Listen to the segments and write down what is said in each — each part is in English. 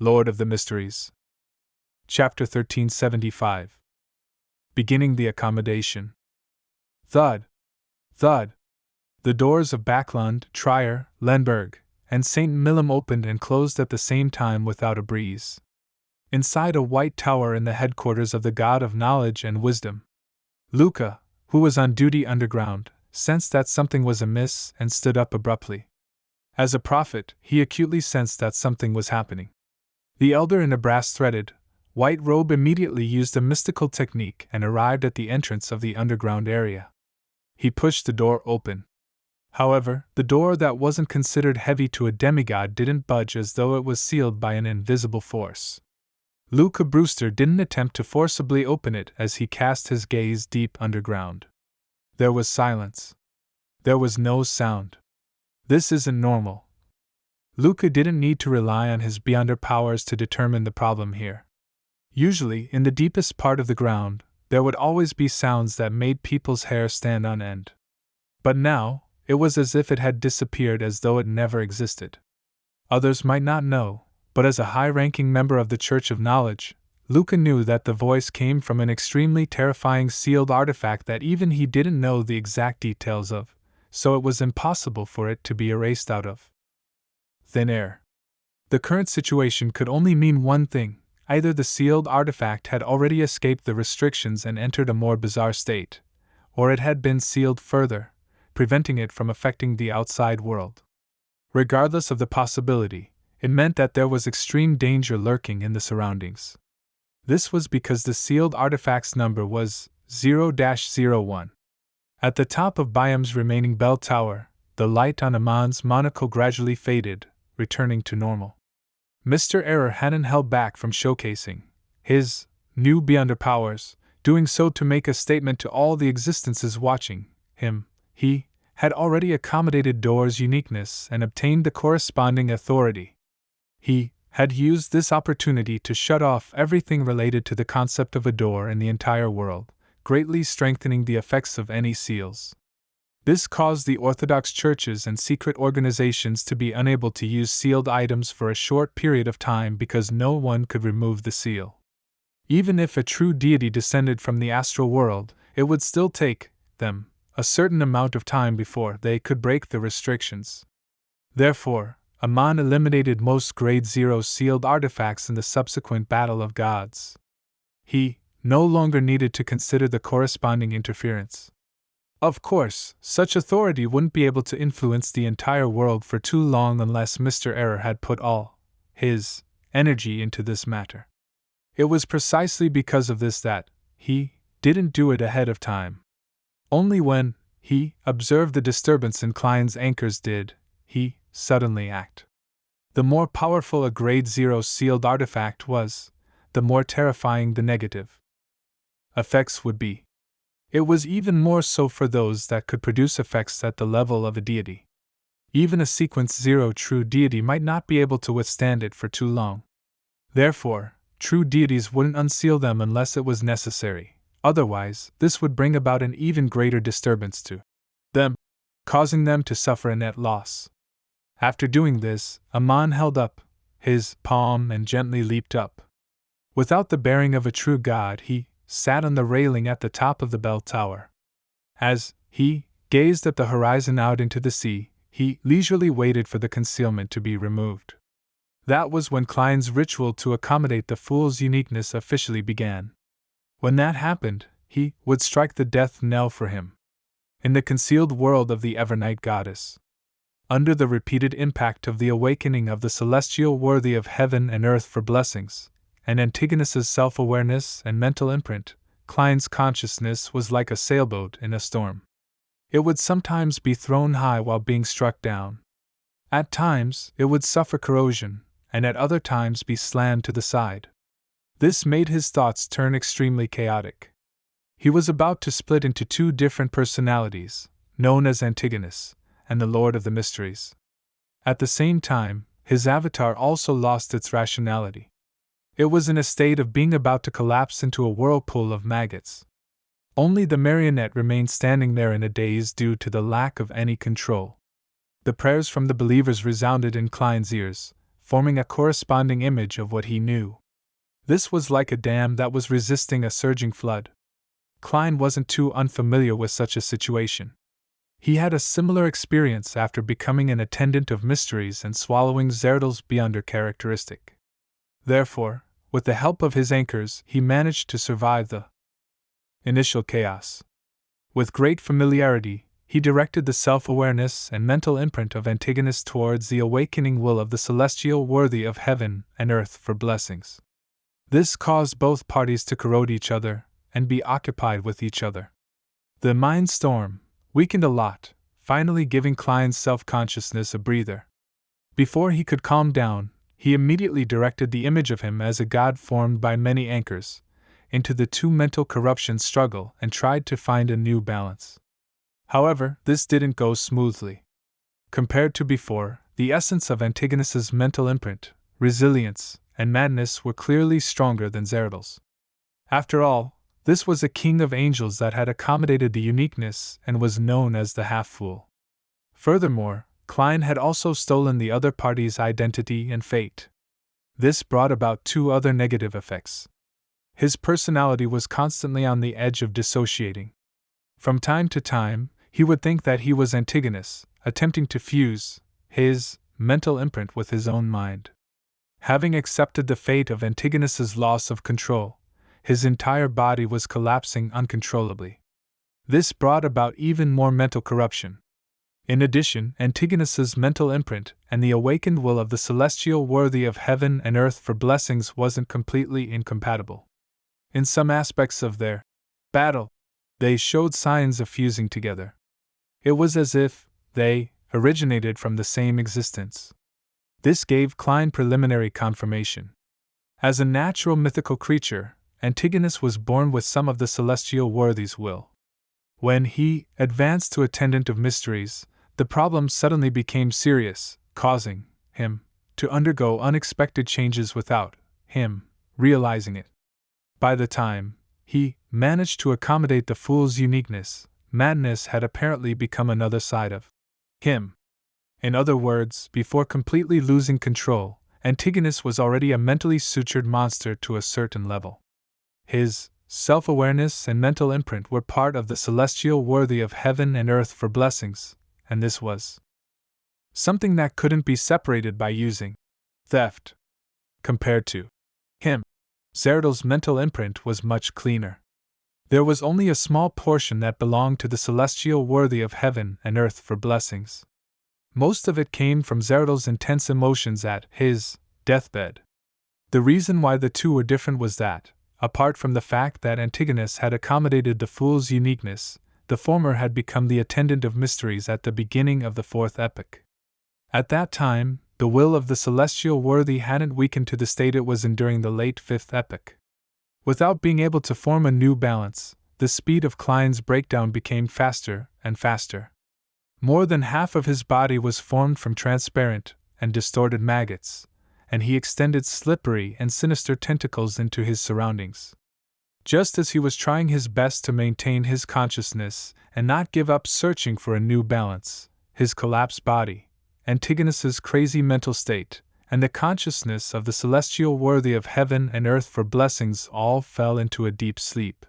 Lord of the Mysteries. Chapter 1375. Beginning the Accommodation. Thud! Thud! The doors of Backlund, Trier, Lemberg, and St. Millem opened and closed at the same time without a breeze. Inside a white tower in the headquarters of the God of Knowledge and Wisdom, Luca, who was on duty underground, sensed that something was amiss and stood up abruptly. As a prophet, he acutely sensed that something was happening. The elder in a brass-threaded, white robe immediately used a mystical technique and arrived at the entrance of the underground area. He pushed the door open. However, the door that wasn't considered heavy to a demigod didn't budge as though it was sealed by an invisible force. Luca Brewster didn't attempt to forcibly open it as he cast his gaze deep underground. There was silence. There was no sound. This isn't normal. Luca didn't need to rely on his beyonder powers to determine the problem here. Usually, in the deepest part of the ground, there would always be sounds that made people's hair stand on end. But now, it was as if it had disappeared, as though it never existed. Others might not know, but as a high-ranking member of the Church of Knowledge, Luca knew that the voice came from an extremely terrifying sealed artifact that even he didn't know the exact details of, so it was impossible for it to be erased out of thin air. The current situation could only mean one thing: either the sealed artifact had already escaped the restrictions and entered a more bizarre state, or it had been sealed further, preventing it from affecting the outside world. Regardless of the possibility, it meant that there was extreme danger lurking in the surroundings. This was because the sealed artifact's number was 0-01. At the top of Byam's remaining bell tower, the light on Amon's monocle gradually faded, returning to normal. Mr. Error hadn't held back from showcasing his new beyonder powers, doing so to make a statement to all the existences watching him. He had already accommodated Door's uniqueness and obtained the corresponding authority. He had used this opportunity to shut off everything related to the concept of a door in the entire world, greatly strengthening the effects of any seals. This caused the Orthodox churches and secret organizations to be unable to use sealed items for a short period of time because no one could remove the seal. Even if a true deity descended from the astral world, it would still take them a certain amount of time before they could break the restrictions. Therefore, Amon eliminated most Grade 0 sealed artifacts in the subsequent Battle of Gods. He no longer needed to consider the corresponding interference. Of course, such authority wouldn't be able to influence the entire world for too long unless Mr. Error had put all his energy into this matter. It was precisely because of this that he didn't do it ahead of time. Only when he observed the disturbance in Klein's anchors did he suddenly act. The more powerful a Grade 0 sealed artifact was, the more terrifying the negative effects would be. It was even more so for those that could produce effects at the level of a deity. Even a Sequence 0 true deity might not be able to withstand it for too long. Therefore, true deities wouldn't unseal them unless it was necessary. Otherwise, this would bring about an even greater disturbance to them, causing them to suffer a net loss. After doing this, Amon held up his palm and gently leaped up. Without the bearing of a true god, he sat on the railing at the top of the bell tower. As he gazed at the horizon out into the sea, he leisurely waited for the concealment to be removed. That was when Klein's ritual to accommodate the fool's uniqueness officially began. When that happened, he would strike the death knell for him. In the concealed world of the Evernight goddess, under the repeated impact of the awakening of the celestial worthy of heaven and earth for blessings, and Antigonus's self-awareness and mental imprint, Klein's consciousness was like a sailboat in a storm. It would sometimes be thrown high while being struck down. At times, it would suffer corrosion, and at other times be slammed to the side. This made his thoughts turn extremely chaotic. He was about to split into two different personalities, known as Antigonus and the Lord of the Mysteries. At the same time, his avatar also lost its rationality. It was in a state of being about to collapse into a whirlpool of maggots. Only the marionette remained standing there in a daze due to the lack of any control. The prayers from the believers resounded in Klein's ears, forming a corresponding image of what he knew. This was like a dam that was resisting a surging flood. Klein wasn't too unfamiliar with such a situation. He had a similar experience after becoming an attendant of mysteries and swallowing Zerdel's Beyonder characteristic. Therefore, with the help of his anchors, he managed to survive the initial chaos. With great familiarity, he directed the self-awareness and mental imprint of Antigonus towards the awakening will of the celestial worthy of heaven and earth for blessings. This caused both parties to corrode each other and be occupied with each other. The mind storm weakened a lot, finally giving Klein's self-consciousness a breather. Before he could calm down, he immediately directed the image of him as a god formed by many anchors into the two mental corruptions struggle and tried to find a new balance. However, this didn't go smoothly. Compared to before, the essence of Antigonus's mental imprint, resilience, and madness were clearly stronger than Zerdel's. After all, this was a king of angels that had accommodated the uniqueness and was known as the half-fool. Furthermore, Klein had also stolen the other party's identity and fate. This brought about two other negative effects. His personality was constantly on the edge of dissociating. From time to time, he would think that he was Antigonus, attempting to fuse his mental imprint with his own mind. Having accepted the fate of Antigonus's loss of control, his entire body was collapsing uncontrollably. This brought about even more mental corruption. In addition, Antigonus's mental imprint and the awakened will of the celestial worthy of heaven and earth for blessings wasn't completely incompatible. In some aspects of their battle, they showed signs of fusing together. It was as if they originated from the same existence. This gave Klein preliminary confirmation. As a natural mythical creature, Antigonus was born with some of the celestial worthy's will. When he advanced to attendant of mysteries, the problem suddenly became serious, causing him to undergo unexpected changes without him realizing it. By the time he managed to accommodate the fool's uniqueness, madness had apparently become another side of him. In other words, before completely losing control, Antigonus was already a mentally sutured monster to a certain level. His self-awareness and mental imprint were part of the celestial worthy of heaven and earth for blessings, and this was something that couldn't be separated by using theft. Compared to him, Zerdel's mental imprint was much cleaner. There was only a small portion that belonged to the celestial worthy of heaven and earth for blessings. Most of it came from Zerdel's intense emotions at his deathbed. The reason why the two were different was that, apart from the fact that Antigonus had accommodated the fool's uniqueness, the former had become the attendant of mysteries at the beginning of the fourth epoch. At that time, the will of the celestial worthy hadn't weakened to the state it was in during the late fifth epoch. Without being able to form a new balance, the speed of Klein's breakdown became faster and faster. More than half of his body was formed from transparent and distorted maggots, and he extended slippery and sinister tentacles into his surroundings. Just as he was trying his best to maintain his consciousness and not give up searching for a new balance, his collapsed body, Antigonus's crazy mental state, and the consciousness of the celestial worthy of heaven and earth for blessings all fell into a deep sleep.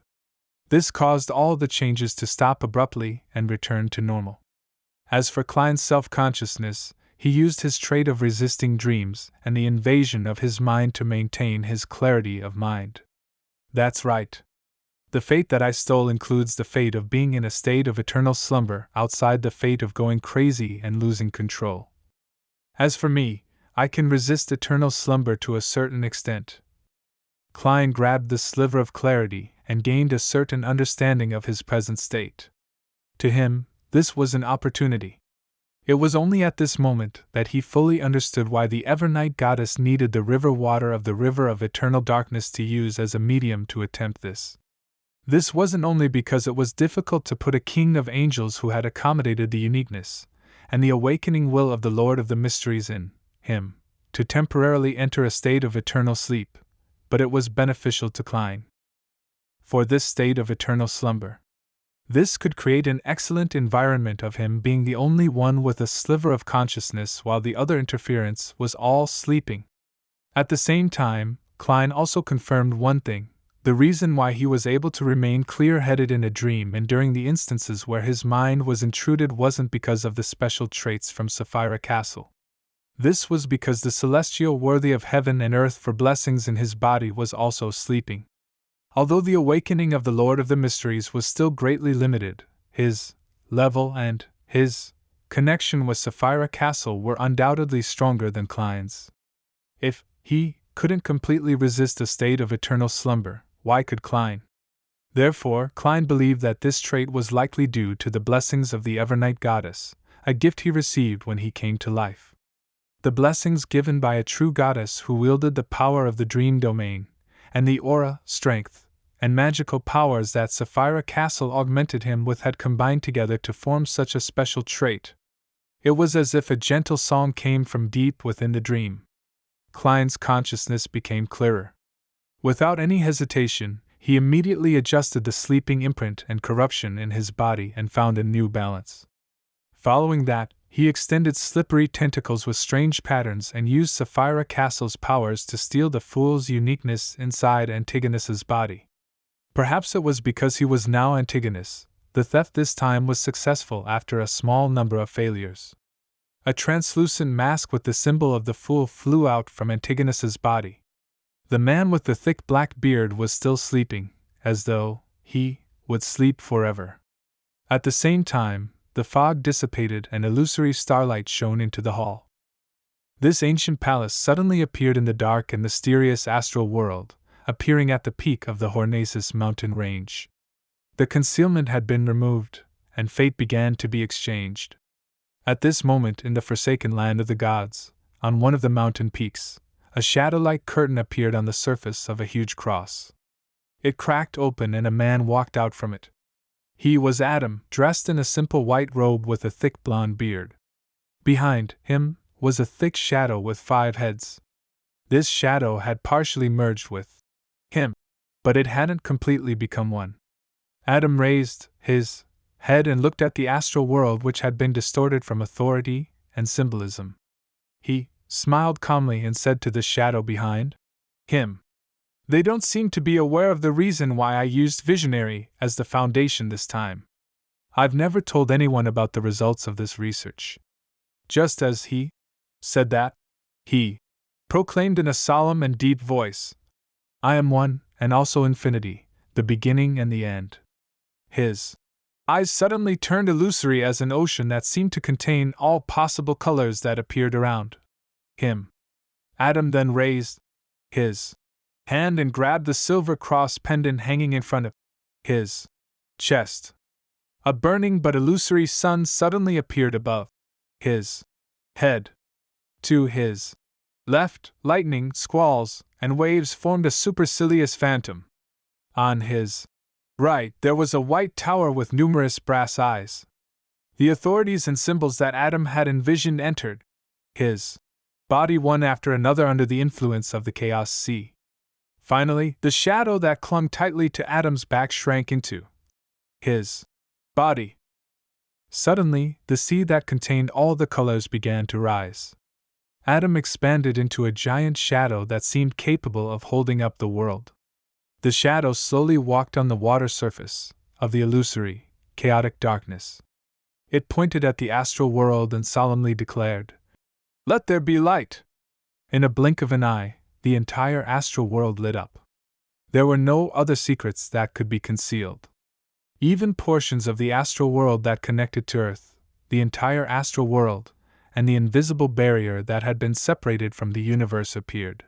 This caused all the changes to stop abruptly and return to normal. As for Klein's self-consciousness, he used his trait of resisting dreams and the invasion of his mind to maintain his clarity of mind. That's right. The fate that I stole includes the fate of being in a state of eternal slumber outside the fate of going crazy and losing control. As for me, I can resist eternal slumber to a certain extent. Klein grabbed the sliver of clarity and gained a certain understanding of his present state. To him, this was an opportunity. It was only at this moment that he fully understood why the Evernight goddess needed the river water of the river of eternal darkness to use as a medium to attempt this. This wasn't only because it was difficult to put a king of angels who had accommodated the uniqueness and the awakening will of the Lord of the Mysteries in him to temporarily enter a state of eternal sleep, but it was beneficial to Klein. For this state of eternal slumber, This could create an excellent environment of him being the only one with a sliver of consciousness while the other interference was all sleeping. At the same time, Klein also confirmed one thing: the reason why he was able to remain clear-headed in a dream and during the instances where his mind was intruded wasn't because of the special traits from Sapphira Castle. This was because the celestial worthy of heaven and earth for blessings in his body was also sleeping. Although the awakening of the Lord of the Mysteries was still greatly limited, his level and his connection with Sapphira Castle were undoubtedly stronger than Klein's. If he couldn't completely resist a state of eternal slumber, why could Klein? Therefore, Klein believed that this trait was likely due to the blessings of the Evernight Goddess, a gift he received when he came to life. The blessings given by a true goddess who wielded the power of the dream domain, and the aura, strength, and magical powers that Sapphira Castle augmented him with had combined together to form such a special trait. It was as if a gentle song came from deep within the dream. Klein's consciousness became clearer. Without any hesitation, he immediately adjusted the sleeping imprint and corruption in his body and found a new balance. Following that, he extended slippery tentacles with strange patterns and used Sapphira Castle's powers to steal the fool's uniqueness inside Antigonus's body. Perhaps it was because he was now Antigonus. The theft this time was successful after a small number of failures. A translucent mask with the symbol of the fool flew out from Antigonus's body. The man with the thick black beard was still sleeping, as though he would sleep forever. At the same time, the fog dissipated and illusory starlight shone into the hall. This ancient palace suddenly appeared in the dark and mysterious astral world, appearing at the peak of the Hornaces mountain range. The concealment had been removed, and fate began to be exchanged. At this moment in the forsaken land of the gods, on one of the mountain peaks, a shadow-like curtain appeared on the surface of a huge cross. It cracked open and a man walked out from it. He was Adam, dressed in a simple white robe with a thick blonde beard. Behind him was a thick shadow with 5 heads. This shadow had partially merged with him, but it hadn't completely become one. Adam raised his head and looked at the astral world, which had been distorted from authority and symbolism. He smiled calmly and said to the shadow behind him, "They don't seem to be aware of the reason why I used visionary as the foundation this time. I've never told anyone about the results of this research." Just as he said that, he proclaimed in a solemn and deep voice, "I am one, and also infinity, the beginning and the end." His eyes suddenly turned illusory as an ocean that seemed to contain all possible colors that appeared around him. Adam then raised his hand and grabbed the silver cross pendant hanging in front of his chest. A burning but illusory sun suddenly appeared above his head. To his left, lightning, squalls, and waves formed a supercilious phantom. On his right, there was a white tower with numerous brass eyes. The authorities and symbols that Adam had envisioned entered his body one after another under the influence of the Chaos Sea. Finally, the shadow that clung tightly to Adam's back shrank into his body. Suddenly, the sea that contained all the colors began to rise. Adam expanded into a giant shadow that seemed capable of holding up the world. The shadow slowly walked on the water surface of the illusory, chaotic darkness. It pointed at the astral world and solemnly declared, "Let there be light!" In a blink of an eye, the entire astral world lit up. There were no other secrets that could be concealed. Even portions of the astral world that connected to Earth, the entire astral world, and the invisible barrier that had been separated from the universe appeared.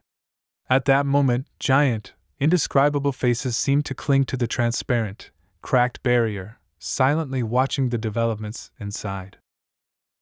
At that moment, giant, indescribable faces seemed to cling to the transparent, cracked barrier, silently watching the developments inside.